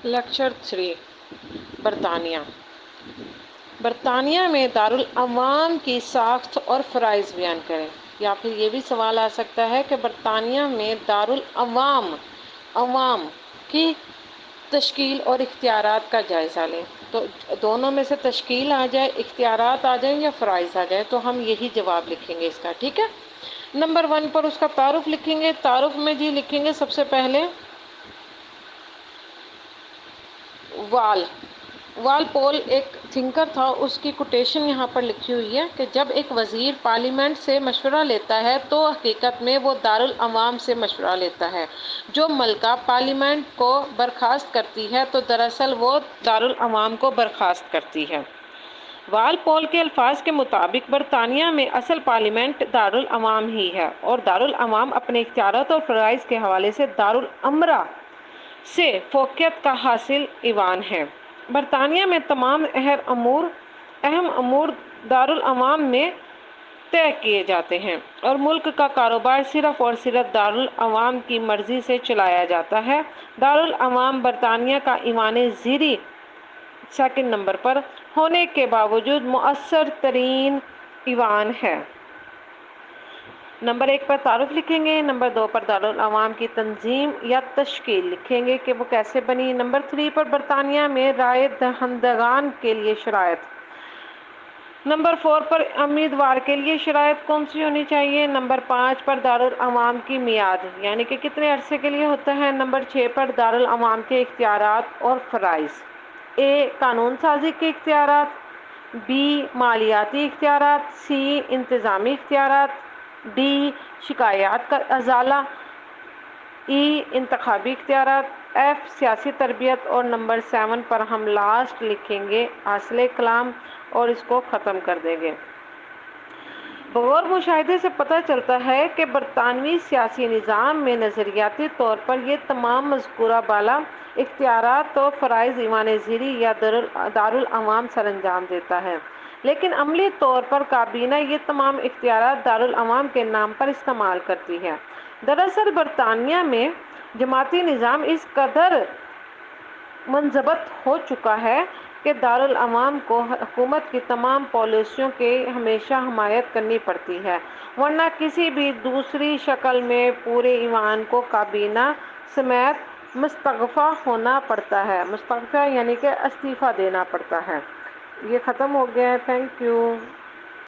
Lecture 3 برطانیہ۔ برطانیہ میں دارالعوام کی ساخت اور فرائض بیان کریں۔ یا پھر یہ بھی سوال آ سکتا ہے کہ برطانیہ میں دارالعوام عوام کی تشکیل اور اختیارات کا جائزہ لیں۔ تو دونوں میں سے تشکیل آ جائے، اختیارات آ جائیں یا فرائض آ جائے تو ہم یہی جواب لکھیں گے اس کا، ٹھیک ہے۔ نمبر 1 پر اس کا تعارف لکھیں گے۔ تعارف میں جی لکھیں گے سب سے پہلے وال پول ایک تھنکر تھا، اس کی کوٹیشن یہاں پر لکھی ہوئی ہے کہ جب ایک وزیر پارلیمنٹ سے مشورہ لیتا ہے تو حقیقت میں وہ دارالعوام سے مشورہ لیتا ہے۔ جو ملکہ پارلیمنٹ کو برخاست کرتی ہے تو دراصل وہ دارالعوام کو برخاست کرتی ہے۔ وال پول کے الفاظ کے مطابق برطانیہ میں اصل پارلیمنٹ دارالعوام ہی ہے اور دارالعوام اپنے اختیارات اور فرائض کے حوالے سے دارالامرا سے فوقیت کا حاصل ایوان ہے۔ برطانیہ میں تمام اہم امور دارالعوام میں طے کیے جاتے ہیں اور ملک کا کاروبار صرف اور صرف دارالعوام کی مرضی سے چلایا جاتا ہے۔ دارالعوام برطانیہ کا ایوان زیریں 2 نمبر پر ہونے کے باوجود مؤثر ترین ایوان ہے۔ نمبر 1 پر تعارف لکھیں گے۔ نمبر 2 پر دارالعوام کی تنظیم یا تشکیل لکھیں گے کہ وہ کیسے بنی۔ نمبر 3 پر برطانیہ میں رائے دہندگان کے لیے شرائط۔ نمبر 4 پر امیدوار کے لیے شرائط کون سی ہونی چاہیے۔ نمبر 5 پر دارالعوام کی میعاد یعنی کہ کتنے عرصے کے لیے ہوتا ہے۔ نمبر 6 پر دارالعوام کے اختیارات اور فرائض۔ اے قانون سازی کے اختیارات، بی مالیاتی اختیارات، سی انتظامی اختیارات، ڈی شکایات کا ازالہ، ای انتخابی اختیارات، ایف سیاسی تربیت اور نمبر 7 پر ہم لاسٹ لکھیں گے حاصل کلام اور اس کو ختم کر دیں گے۔ بغور مشاہدے سے پتہ چلتا ہے کہ برطانوی سیاسی نظام میں نظریاتی طور پر یہ تمام مذکورہ بالا اختیارات و فرائض ایوان زیریں یا دارالعوام سر انجام دیتا ہے، لیکن عملی طور پر کابینہ یہ تمام اختیارات دارالعوام کے نام پر استعمال کرتی ہے۔ دراصل برطانیہ میں جماعتی نظام اس قدر منضبط ہو چکا ہے کہ دارالعوام کو حکومت کی تمام پالیسیوں کی ہمیشہ حمایت کرنی پڑتی ہے، ورنہ کسی بھی دوسری شکل میں پورے ایوان کو کابینہ سمیت مستعفی ہونا پڑتا ہے۔ مستعفی یعنی کہ استعفیٰ دینا پڑتا ہے۔ یہ ختم ہو گیا ہے، تھینک یو۔